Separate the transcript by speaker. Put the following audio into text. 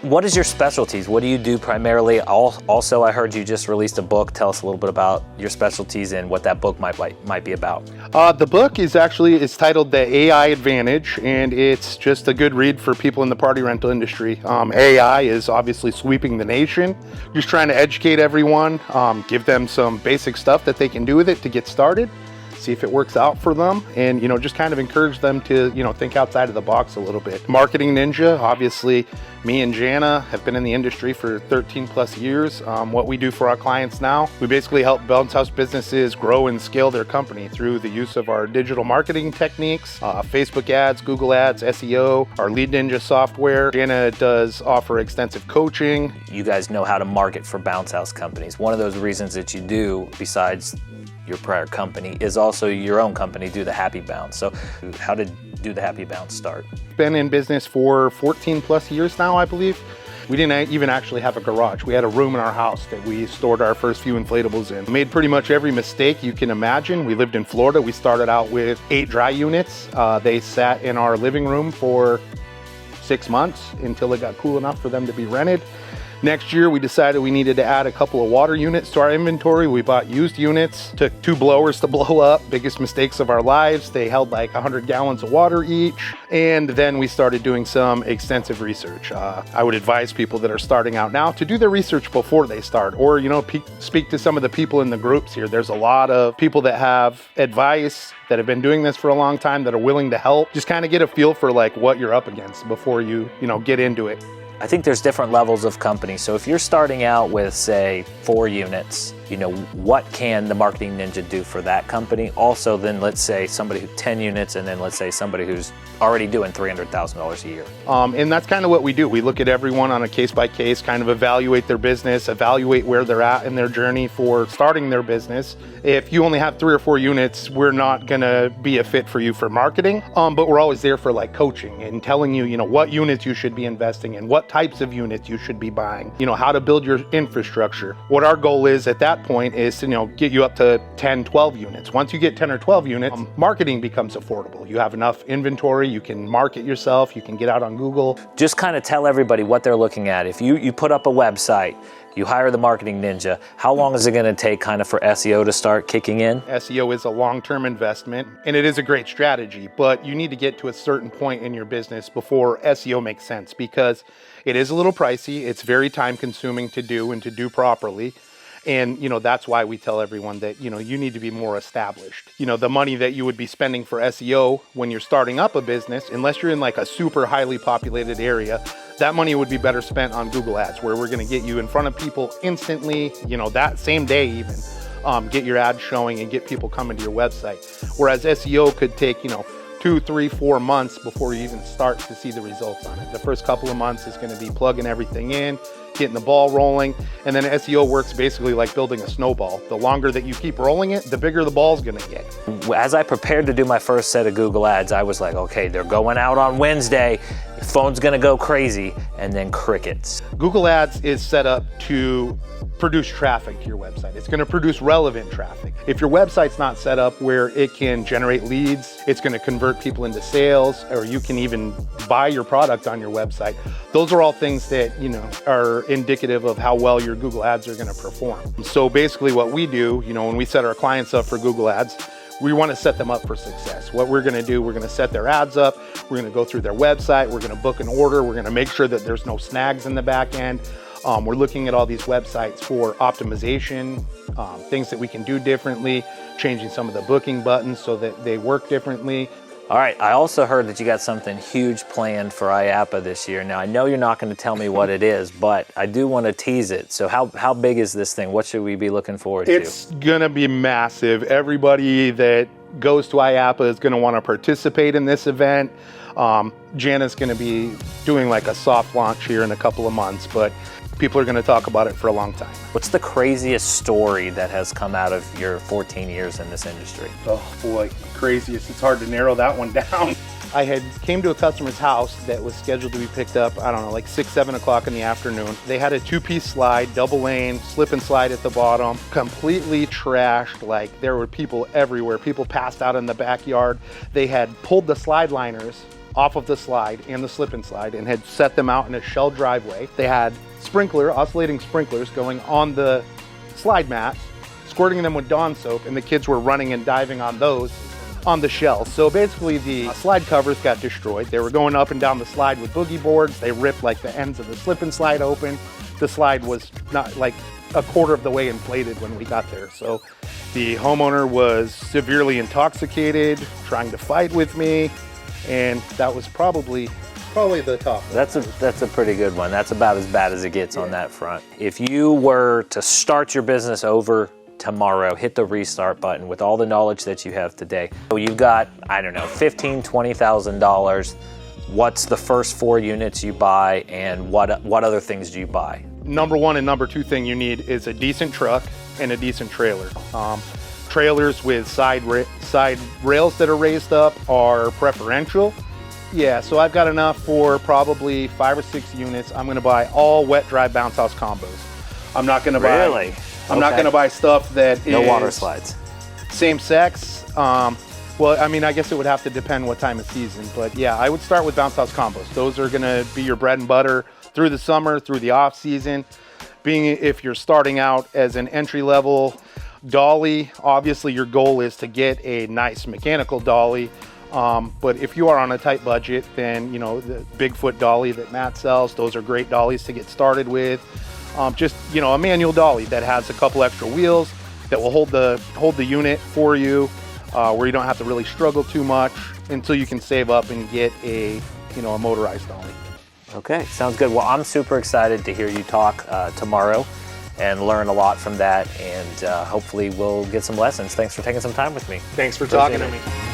Speaker 1: What is your specialties? What do you do primarily? Also, I heard you just released a book. Tell us a little bit about your specialties and what that book might be about.
Speaker 2: The book is titled The AI Advantage, and it's just a good read for people in the party rental industry. AI is obviously sweeping the nation. Just trying to educate everyone, give them some basic stuff that they can do with it to get started, see if it works out for them, and just kind of encourage them to think outside of the box a little bit. Marketing Ninja, obviously me and Jana have been in the industry for 13 plus years. What we do for our clients now, we basically help Bounce House businesses grow and scale their company through the use of our digital marketing techniques, Facebook ads, Google ads, SEO, our Lead Ninja software. Jana does offer extensive coaching.
Speaker 1: You guys know how to market for Bounce House companies. One of those reasons that you do, besides your prior company, is also your own company, Do the Happy Bounce. So how did Do the Happy Bounce start?
Speaker 2: Been in business for 14 plus years now, I believe. We didn't even actually have a garage. We had a room in our house that we stored our first few inflatables in. We made pretty much every mistake you can imagine. We lived in Florida. We started out with 8 dry units. They sat in our living room for 6 months until it got cool enough for them to be rented. Next year, we decided we needed to add a couple of water units to our inventory. We bought used units, took 2 blowers to blow up, biggest mistakes of our lives. They held like 100 gallons of water each. And then we started doing some extensive research. I would advise people that are starting out now to do their research before they start, or, speak to some of the people in the groups here. There's a lot of people that have advice, that have been doing this for a long time, that are willing to help. Just kind of get a feel for like what you're up against before you get into it.
Speaker 1: I think there's different levels of companies. So if you're starting out with, say, 4 units, what can the Marketing Ninja do for that company? Also, then let's say somebody who 10 units, and then let's say somebody who's already doing $300,000 a year.
Speaker 2: And that's kind of what we do. We look at everyone on a case by case, kind of evaluate their business, evaluate where they're at in their journey for starting their business. If you only have 3 or 4 units, we're not gonna be a fit for you for marketing, but we're always there for like coaching and telling you, what units you should be investing in, what types of units you should be buying, how to build your infrastructure. What our goal is at that point is to get you up to 10, 12 units. Once you get 10 or 12 units, marketing becomes affordable. You have enough inventory, you can market yourself, you can get out on Google.
Speaker 1: Just kind of tell everybody what they're looking at. If you put up a website, you hire the Marketing Ninja, how long is it going to take kind of for SEO to start kicking in?
Speaker 2: SEO is a long-term investment, and it is a great strategy, but you need to get to a certain point in your business before SEO makes sense, because it is a little pricey. It's very time-consuming to do and to do properly. And, that's why we tell everyone that, you need to be more established. The money that you would be spending for SEO when you're starting up a business, unless you're in like a super highly populated area, that money would be better spent on Google Ads, where we're going to get you in front of people instantly, that same day even, get your ads showing and get people coming to your website. Whereas SEO could take, 2, 3, 4 months before you even start to see the results on it. The first couple of months is going to be plugging everything in, getting the ball rolling, and then SEO works basically like building a snowball. The longer that you keep rolling it, the bigger the ball's going to get.
Speaker 1: As I prepared to do my first set of Google Ads, I was like, okay, they're going out on Wednesday, the phone's going to go crazy, and then crickets.
Speaker 2: Google Ads is set up to produce traffic to your website. It's going to produce relevant traffic. If your website's not set up where it can generate leads, it's going to convert people into sales, or you can even buy your product on your website. Those are all things that, are indicative of how well your Google Ads are going to perform. So basically what we do, when we set our clients up for Google Ads, we want to set them up for success. What we're going to do, we're going to set their ads up, we're going to go through their website, we're going to book an order, we're going to make sure that there's no snags in the back end. We're looking at all these websites for optimization, things that we can do differently, changing some of the booking buttons so that they work differently.
Speaker 1: All right, I also heard that you got something huge planned for IAAPA this year. Now, I know you're not going to tell me what it is, but I do want to tease it. So how big is this thing? What should we be looking forward to?
Speaker 2: It's going to be massive. Everybody that goes to IAAPA is going to want to participate in this event. Jana's going to be doing like a soft launch here in a couple of months, but people are going to talk about it for a long time.
Speaker 1: What's the craziest story that has come out of your 14 years in this industry?
Speaker 2: Oh boy, craziest. It's hard to narrow that one down. I came to a customer's house that was scheduled to be picked up, like 6, 7 o'clock in the afternoon. They had a 2-piece slide, double lane, slip and slide at the bottom, completely trashed. Like there were people everywhere. People passed out in the backyard. They had pulled the slide liners off of the slide and the slip and slide and had set them out in a shell driveway. They had oscillating sprinklers going on the slide mats, squirting them with Dawn soap, and the kids were running and diving on those on the shells. So basically the slide covers got destroyed. They were going up and down the slide with boogie boards. They ripped like the ends of the slip and slide open. The slide was not like a quarter of the way inflated when we got there. So the homeowner was severely intoxicated, trying to fight with me, and that was probably the top.
Speaker 1: That's a pretty good one. That's about as bad as it gets on that front. If you were to start your business over tomorrow, hit the restart button with all the knowledge that you have today. So you've got, I don't know, $15,000, $20,000. What's the first 4 units you buy, and what other things do you buy?
Speaker 2: Number one and number two thing you need is a decent truck and a decent trailer. Trailers with side rails that are raised up are preferential. Yeah, so I've got enough for probably 5 or 6 units. I'm gonna buy all wet dry bounce house combos. I'm not gonna buy.
Speaker 1: Really?
Speaker 2: I'm not gonna buy stuff that
Speaker 1: No
Speaker 2: is
Speaker 1: water slides.
Speaker 2: same sex. Well, I mean, I guess it would have to depend what time of season, but yeah, I would start with bounce house combos. Those are gonna be your bread and butter through the summer, through the off season. If you're starting out as an entry level dolly, obviously your goal is to get a nice mechanical dolly. But if you are on a tight budget, then you know the Bigfoot dolly that Matt sells, those are great dollies to get started with. Just, you know, a manual dolly that has a couple extra wheels that will hold the unit for you, where you don't have to really struggle too much until you can save up and get a motorized dolly.
Speaker 1: Okay, sounds good. Well, I'm super excited to hear you talk tomorrow and learn a lot from that, and hopefully we'll get some lessons. Thanks for taking some time with me.
Speaker 2: Thanks for talking to me.